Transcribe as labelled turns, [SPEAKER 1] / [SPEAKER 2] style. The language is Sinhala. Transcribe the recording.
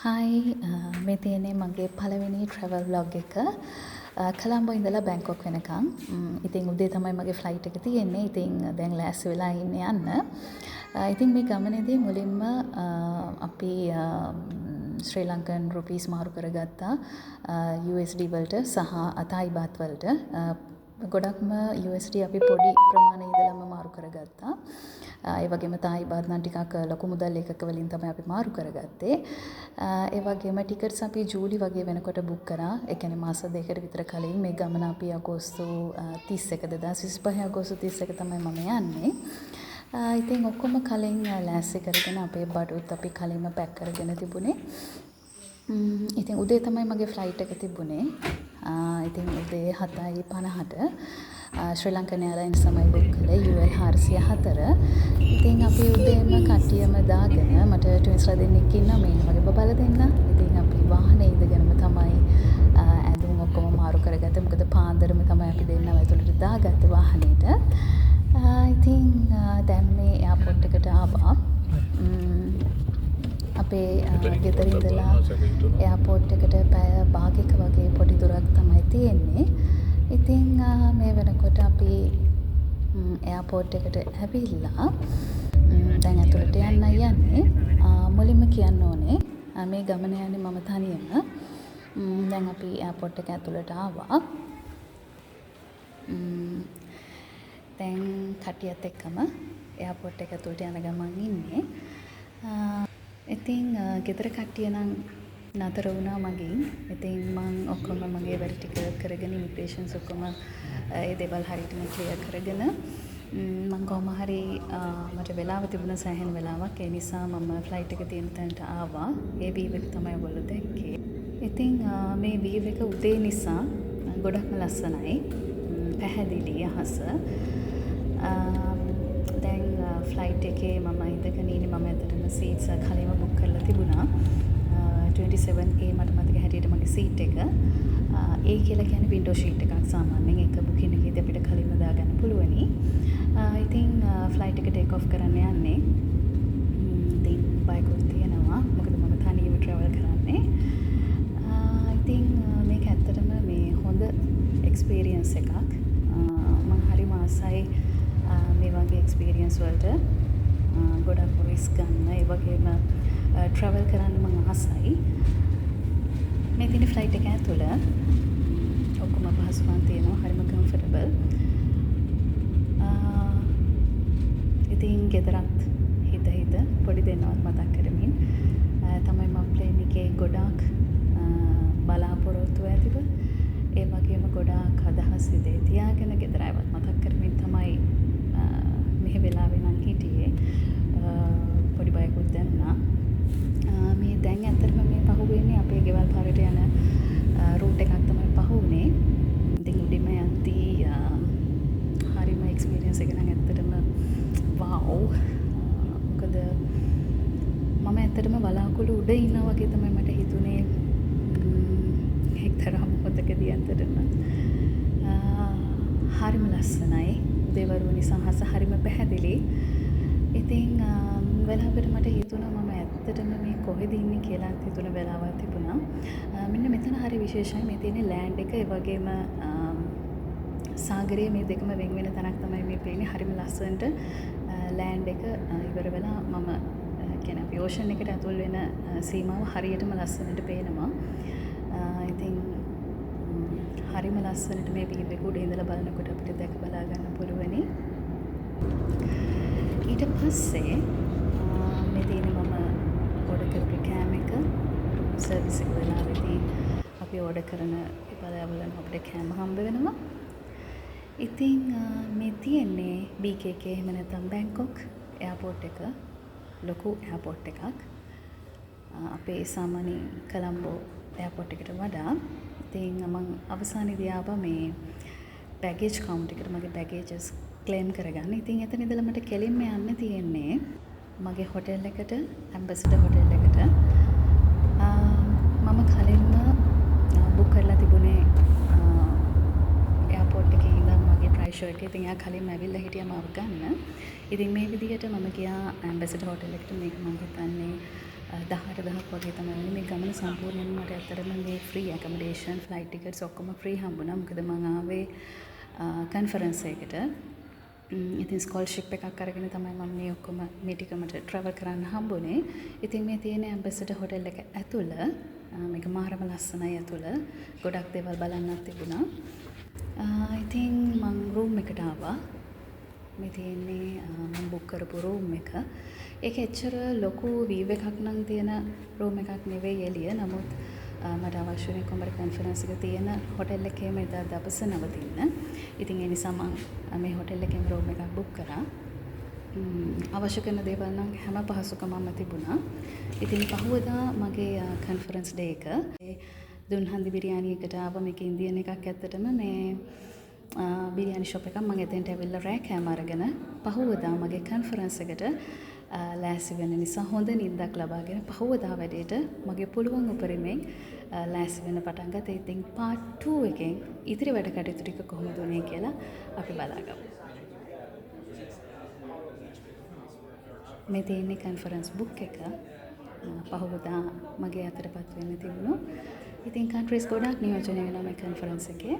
[SPEAKER 1] හයි මේ තියෙන්නේ මගේ පළවෙනි ට්‍රැවල් ව්ලොග් එක. කොළඹ ඉඳලා බැංකොක් වෙනකන්. ඉතින් උදේ තමයි මගේ ෆ්ලයිට් එක තියෙන්නේ. ඉතින් දැන් ලෑස්ති වෙලා ඉන්නේ යන්න. ඉතින් මේ ගමනේදී මුලින්ම අපි ශ්‍රී ලංකන් රුපීස් මාරු කරගත්තා USD වලට සහ thai baht වලට. ගොඩක්ම USD අපි පොඩි ප්‍රමාණය ඉඳලම මාරු කරගත්තා. ඒ වගේම thai baht නම් ටිකක් ලොකු මුදල් ඒකක වලින් තමයි අපි මාරු කරගත්තේ. ඒ වගේම ටිකට්ස් අපි ජූලි වගේ වෙනකොට බුක් කරා. ඒ කියන්නේ මාස දෙකකට විතර කලින්. මේ ගමන අපි අගෝස්තු 31 2025 අගෝස්තු 31 තමයි මම යන්නේ. ඉතින් ඔක්කොම කලින් ලෑස්ති කරගෙන අපේ බඩුත් අපි කලින්ම පැක් කරගෙන තිබුණේ. ඉතින් උදේ තමයි මගේ ෆ්ලයිට් එක තිබුණේ. ඉතින් උදේ 7:50ට ශ්‍රී ලංකන් එයාර්ලයින්ස් තමයි බුක් කළේ UL 404. ඉතින් අපි උදේම කට්ටියම දාගෙන මට ට්වින්ස්ලා දෙන්නෙක් ඉන්නවා මේ වගේ බබලා දෙන්න. ඉතින් අපි වාහනේ ඉඳගෙනම තමයි ඇඳුම් ඔක්කොම මාරු කරගත්තේ. මොකද පාන්දරම තමයි අපි දෙන්නම ඇතුළට දාගත්තේ වාහනේට. ඉතින් දැන් මේ එයාපෝට් එකට ආවා. අපේ ගෙදර ඉඳලා එයාපෝට් එකට පැය භාගයක වගේ පොඩි දුරක් තමයි තියෙන්නේ. ඉතින් මේ වෙනකොට අපි එයාපෝට් එකට ඇවිල්ලා දැන් ඇතුළට යන්න යන්නේ. මුලින්ම කියන්න ඕනේ මේ ගමන යන්නේ මම තනියම. දැන් අපි එයාපෝට් එක ඇතුළට ආවා. දැන් කට්ටියත් එක්කම එයාපෝට් එක ඇතුළට යන ගමන් ඉන්නේ. ඉතින් ගෙදර කට්ටිය නම් නතර වුණා මගෙන්. ඉතින් මම ඔක්කොම මගේ වැඩ ටික කරගෙන ඉමිග්‍රේෂන්ස් ඔක්කොම ඒ දේවල් හරියටම ක්ලියර් කරගෙන මම කොහොම හරි මට වෙලාව තිබුණා සෑහෙන වෙලාවක්. ඒ නිසා මම ෆ්ලයිට් එක තියෙන තැනට ආවා. ඒ වීව් එක තමයි ඔයගොල්ලෝ දැක්කේ. ඉතින් මේ වීව් එක උදේ නිසා ගොඩක්ම ලස්සනයි. පැහැදිලි අහස. දැන් ෆ්ලයිට් එකේ මම ඉඳගෙන ඉන්නේ. මම ඇත්තටම සීට්ස් කලින්ම බුක් කරලා තිබුණා. 27A මට මතක හැටියට මගේ සීට් එක. ඒ කියලා කියන්නේ වින්ඩෝ ෂීට් එකක්. සාමාන්‍යයෙන් එක බුකින් එකේදී අපිට කලින්ම දාගන්න පුළුවනි. ඉතින් ෆ්ලයිට් එක ටේක් ඔෆ් කරන්න යන්නේ. ඉතින් බයිකුත් තියෙනවා. මොකද මම තනියම ට්‍රැවල් කරන්නේ. ඉතින් මේක ඇත්තටම මේ හොඳ එක්ස්පීරියන්ස් එකක්. මම හරිම ආසයි මේ වගේ එක්ස්පීරියන්ස් වලට. ගොඩක් රිස්ක් ගන්න. ඒ වගේම ට්‍රැවල් කරන්න මම ආසයි. මේ තියෙන ෆ්ලයිට් එක ඇතුළ ඔක්කොම පහසුකම් තියෙනවා. හරිම කම්ෆර්ටබල්. ඉතින් ගෙදරත් හිත පොඩි දෙන්නවත් මතක් කරමින් තමයි මම ප්ලේන් එකේ ගොඩාක් බලාපොරොත්තු ඇතිව ඒ වගේම ගොඩාක් අදහස් ඉදේ තියාගෙන ගෙදර අයවත් මතක් කරමින් තමයි මෙහෙ වෙලාවෙ නම් හිටියේ. පොඩි බයකුත් දැනුණා. මේ දැන් ඇත්තටම මේ පහුවෙන්නේ අපේ ගෙවල් පාරට යන රූට් එකක් තමයි පහුවුනේ. ඉතින් උඩින්ම යද්දී හරිම එක්ස්පීරියන්ස් එක නම් ඇත්තටම වව්. මොකද මම ඇත්තටම වලාකුළු උඩ ඉන්නා වගේ තමයි මට හිතුනේ. එක්තරා මොහොතකදී ඇත්තටම හරිම ලස්සනයි. දේවරුව නිසා හස හරිම පැහැදිලි. ඉතින් වෙලාවකට මට හිතුණා මම ඇත්තටම මේ කොහෙද ඉන්නේ කියලා හිතුණ වෙලාවක් තිබුණා. මෙන්න මෙතන හරි විශේෂයි. මේ තියෙන ලෑන්ඩ් එක ඒ වගේම සාගරය මේ දෙකම වෙන් වෙන තැනක් තමයි මේ පේන්නේ. හරිම ලස්සනට ලෑන්ඩ් එක ඉවර වෙලා මම කියන්නේ අපි ඕෂන් එකට ඇතුල් වෙන සීමාව හරියටම ලස්සනට පේනවා. ඉතින් හරිම ලස්සනට මේ වීව් එක උඩ ඉඳලා බලනකොට අපිට දැක බලා ගන්න පුළුවනි. ඊට පස්සේ මේ තියෙන මම ඕඩර් කරපු කෑම එක සර්විස් එක වෙලාවෙදී අපි ඕඩර් කරන වෙලාවල අපිට කෑම හම්බ වෙනවා. ඉතින් මේ තියෙන්නේ BKK එහෙම නැත්නම් බැංකොක් එයාපෝට් එක. ලොකු එයාපෝට් එකක්. අපේ සාමාන්‍ය කොළඹ එයාපෝට් එකට වඩා. ඉතින් මම අවසානයේදී ආවා මේ බැගේජ් කවුන්ටර් එකට මගේ බැගේජස් ක්ලේම් කරගන්න. ඉතින් එතන ඉඳලා මට කෙලින්ම යන්න තියෙන්නේ මගේ හොටෙල් එකට, ඇම්බැසඩර් හොටෙල් එකට. මම කලින්ම බුක් කරලා තිබුණේ එයාපෝට් එකේ ඉඳන් මගේ ප්‍රයිස් එක. ඉතින් එයා කලින්ම ඇවිල්ලා හිටියා මාව ගන්න. ඉතින් මේ විදිහට මම ගියා ඇම්බැසඩර් හොටෙල් එකට. මේක මම හිතන්නේ 10ක් වගේ තමයි වුණේ. මේ ගමන සම්පූර්ණයෙන්ම මට ඇත්තටම මේ ෆ්‍රී ඇකමඩේෂන්, ෆ්ලයිට් ටිකට්ස් ඔක්කොම ෆ්‍රී හම්බුණා. මොකද මම ආවේ කන්ෆරන්ස් එකකට. ඉතින් ස්කෝලර්ෂිප් එකක් අරගෙන තමයි මම මේ ඔක්කොම මේ ටික මට ට්‍රැවල් කරන්න හම්බුනේ. ඉතින් මේ තියෙන ඇම්බැසඩර් හොටෙල් එක ඇතුළ මේක මාරම ලස්සනයි ඇතුළ. ගොඩක් දේවල් බලන්නත් තිබුණා. ඉතින් මම රූම් එකට ආවා. මේ තියෙන්නේ මම බුක් කරපු රූම් එක. ඒක එච්චර ලොකු වීව් එකක් නම් තියෙන රූම් එකක් නෙවෙයි එළිය. නමුත් මට අවශ්‍ය වුණේ කොම්බර් කන්ෆරන්ස් එක තියෙන හොටෙල් එකේම එදා දවස නවතින්න. ඉතින් ඒ නිසා මම මේ හොටෙල් එකේම රූම් එකක් බුක් කරා. අවශ්‍ය කරන දේවල් නම් හැම පහසුකමක්ම තිබුණා. ඉතින් පහුවදා මගේ කන්ෆරන්ස් ඩේ එක දුන්හන්දි බිරියානි එකට ආව. මේක ඉන්දියන් එකක් ඇත්තටම මේ බිරියානි ෂොප් එකක්. මම එතෙන්ට ඇවිල්ලා රෑ කෑම අරගෙන පහුවදා මගේ කන්ෆරන්ස් එකට ලෑස්ති වෙන නිසා හොඳ නිින්දක් ලබාගෙන පහුවදා වැඩේට මගේ පුළුවන් උපරිමයෙන් ලෑස්ති වෙන්න පටන් ගත්තා. ඉතින් part 2 එකෙන් ඉතිරි වැඩ කටයුතු ටික කොහොමද උනේ කියලා අපි බලාගමු. මේ තියෙන්නේ කන්ෆරන්ස් බුක් එක. පහුවදා මගේ අතටපත් වෙන්න තිබුණා. ඉතින් කන්ට්‍රීස් ගොඩක් නියෝජනය වෙනවා මේ කන්ෆරන්ස් එකේ.